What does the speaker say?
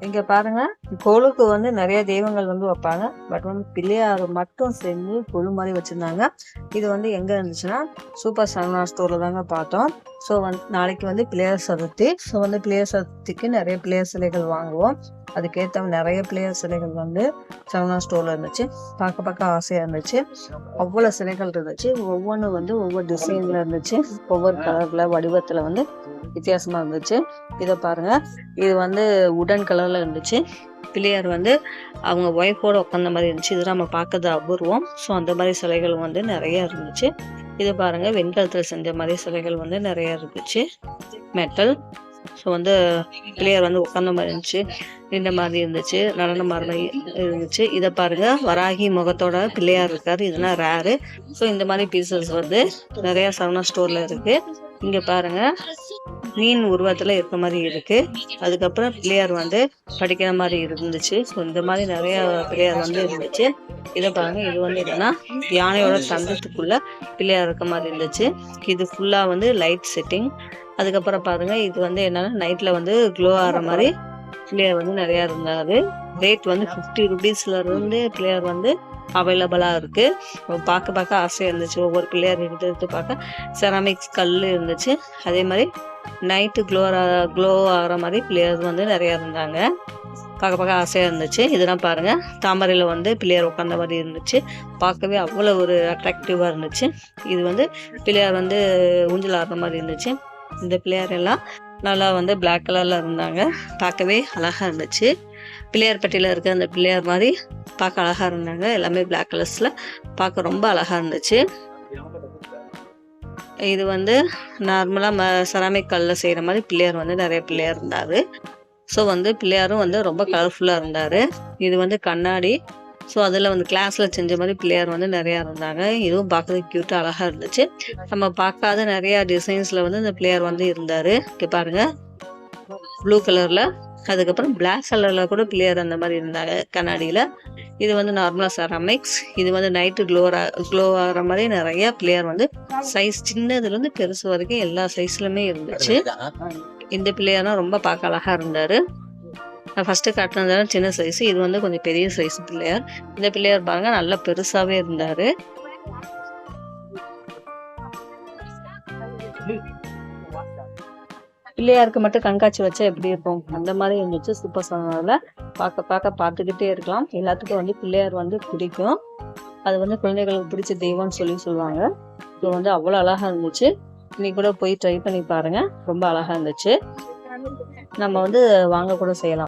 இங்க பாருங்க, கொலுக்கு வந்து நிறைய தெய்வங்கள் வந்து வைப்பாங்க. பட் வந்து பிள்ளையார் மட்டும் செஞ்சு கொலு மாதிரி வச்சிருந்தாங்க. இது வந்து எங்க இருந்துச்சுன்னா சூப்பர் சரவணா ஸ்டோர்ல தாங்க பார்த்தோம். ஸோ வந்து நாளைக்கு வந்து பிள்ளையார் சதுர்த்தி. ஸோ வந்து பிள்ளையார் சதுர்த்திக்கு நிறைய பிள்ளையார் சிலைகள் வாங்குவோம். அதுக்கேற்ற நிறைய பிள்ளையார் சிலைகள் வந்து சரவணா ஸ்டோர்ல இருந்துச்சு. பார்க்க ஆசையா இருந்துச்சு. அவ்வளோ சிலைகள் இருந்துச்சு. ஒவ்வொன்றும் வந்து ஒவ்வொரு டிசைன்ல இருந்துச்சு. ஒவ்வொரு கலர்ல வடிவத்துல வந்து வித்தியாசமா இருந்துச்சு. இதை பாருங்க, இது வந்து உடன் கலர்ல இருந்துச்சு. பிள்ளையார் வந்து அவங்க ஒய்ஃபோட உட்காந்த மாதிரி இருந்துச்சு. இது நம்ம பார்க்கறது அபூர்வம். ஸோ அந்த மாதிரி சிலைகள் வந்து நிறைய இருந்துச்சு. இது பாருங்க, வெண்கலத்தில் செஞ்ச மாதிரி சிலைகள் வந்து நிறைய இருந்துச்சு. மெட்டல். ஸோ வந்து பிள்ளையார் வந்து உட்காந்த மாதிரி இருந்துச்சு, இந்த மாதிரி இருந்துச்சு, நடன மாதிரி இருந்துச்சு. இதை பாருங்க, வராகி முகத்தோட பிள்ளையார் இருக்காரு. இதெல்லாம் ரேரு. ஸோ இந்த மாதிரி பீசஸ் வந்து நிறைய சரவணா ஸ்டோர்ல இருக்கு. இங்க பாருங்க, மீன் உருவத்துல இருக்க மாதிரி இருக்கு. அதுக்கப்புறம் பிள்ளையார் வந்து படிக்கிற மாதிரி இருந்துச்சு. ஸோ இந்த மாதிரி நிறைய பிள்ளையார் வந்து இருந்துச்சு. இதை பாருங்க, இது வந்து என்னன்னா யானையோட தந்தத்துக்குள்ள பிள்ளையார் இருக்க மாதிரி இருந்துச்சு. இது ஃபுல்லா வந்து லைட் செட்டிங். அதுக்கப்புறம் பாருங்க, இது வந்து என்னன்னா நைட்ல வந்து க்ளோ ஆகிற மாதிரி பிள்ளையார் வந்து நிறைய இருந்தாரு. ரேட் வந்து 50 rupeesல இருந்து பிள்ளையார் வந்து அவைலபிளா இருக்கு. பார்க்க ஆசையா இருந்துச்சு. ஒவ்வொரு பிள்ளையார் எடுத்து பார்க்க செராமிக்ஸ் கல் இருந்துச்சு. அதே மாதிரி நைட்டு க்ளோ ஆகிற மாதிரி பிள்ளையார் வந்து நிறைய இருந்தாங்க. பார்க்க ஆசையா இருந்துச்சு. இதெல்லாம் பாருங்க, தாமரையில வந்து பிள்ளையார் உட்காந்த மாதிரி இருந்துச்சு. பார்க்கவே அவ்வளோ ஒரு அட்ராக்டிவா இருந்துச்சு. இது வந்து பிள்ளையார் வந்து ஊஞ்சல் ஆடுற மாதிரி இருந்துச்சு. இந்த பிள்ளையார் எல்லாம் நல்லா வந்து பிளாக் கலர்ல இருந்தாங்க. பார்க்கவே அழகா இருந்துச்சு. பிள்ளையார் பட்டியில இருக்க அந்த பிள்ளையார் மாதிரி பார்க்க அழகா இருந்தாங்க. எல்லாமே பிளாக் கலர்ஸ்ல பார்க்க ரொம்ப அழகா இருந்துச்சு. இது வந்து நார்மலா செராமிக் கல்ல செய்யற மாதிரி பிள்ளையார் வந்து நிறைய பிள்ளையார் இருந்தாரு. ஸோ வந்து பிள்ளையாரும் வந்து ரொம்ப கலர்ஃபுல்லா இருந்தாரு. இது வந்து கண்ணாடி. ஸோ அதில் வந்து கிளாஸ்ல செஞ்ச மாதிரி பிள்ளையார் வந்து நிறையா இருந்தாங்க. இதுவும் பார்க்கறதுக்கு க்யூட்டாக அழகாக இருந்துச்சு. நம்ம பார்க்காத நிறையா டிசைன்ஸில் வந்து இந்த பிள்ளையார் வந்து இருந்தார். இங்கே பாருங்க, ப்ளூ கலரில், அதுக்கப்புறம் பிளாக் கலரில் கூட பிள்ளையார் அந்த மாதிரி இருந்தாங்க கண்ணாடியில். இது வந்து நார்மலாக செராமிக்ஸ். இது வந்து நைட்டு க்ளோ ஆகிற மாதிரி நிறையா பிள்ளையார் வந்து சைஸ் சின்னதுலேருந்து பெருசு வரைக்கும் எல்லா சைஸ்லையுமே இருந்துச்சு. இந்த பிள்ளையார் ரொம்ப பார்க்க அழகாக இருந்தார். நான் ஃபஸ்ட்டு காட்டினது சின்ன சைஸ். இது வந்து கொஞ்சம் பெரிய சைஸ் பிள்ளையார். இந்த பிள்ளையார் பாருங்க, நல்லா பெருசாகவே இருந்தார். பிள்ளையாருக்கு மட்டும் கண்காட்சி வச்சா எப்படி இருக்கும், அந்த மாதிரி இருந்துச்சு. சூப்பர் சரவணாவில் பார்த்துக்கிட்டே இருக்கலாம். எல்லாத்துக்கும் வந்து பிள்ளையார் வந்து பிடிக்கும். அது வந்து குழந்தைகளுக்கு பிடிச்ச தெய்வம்னு சொல்லுவாங்க. இது வந்து அவ்வளோ அழகாக இருந்துச்சு. இன்னைக்கு கூட போய் ட்ரை பண்ணி பாருங்க, ரொம்ப அழகாக இருந்துச்சு. நம்ம வந்து வாங்க கூட செய்யலாம்.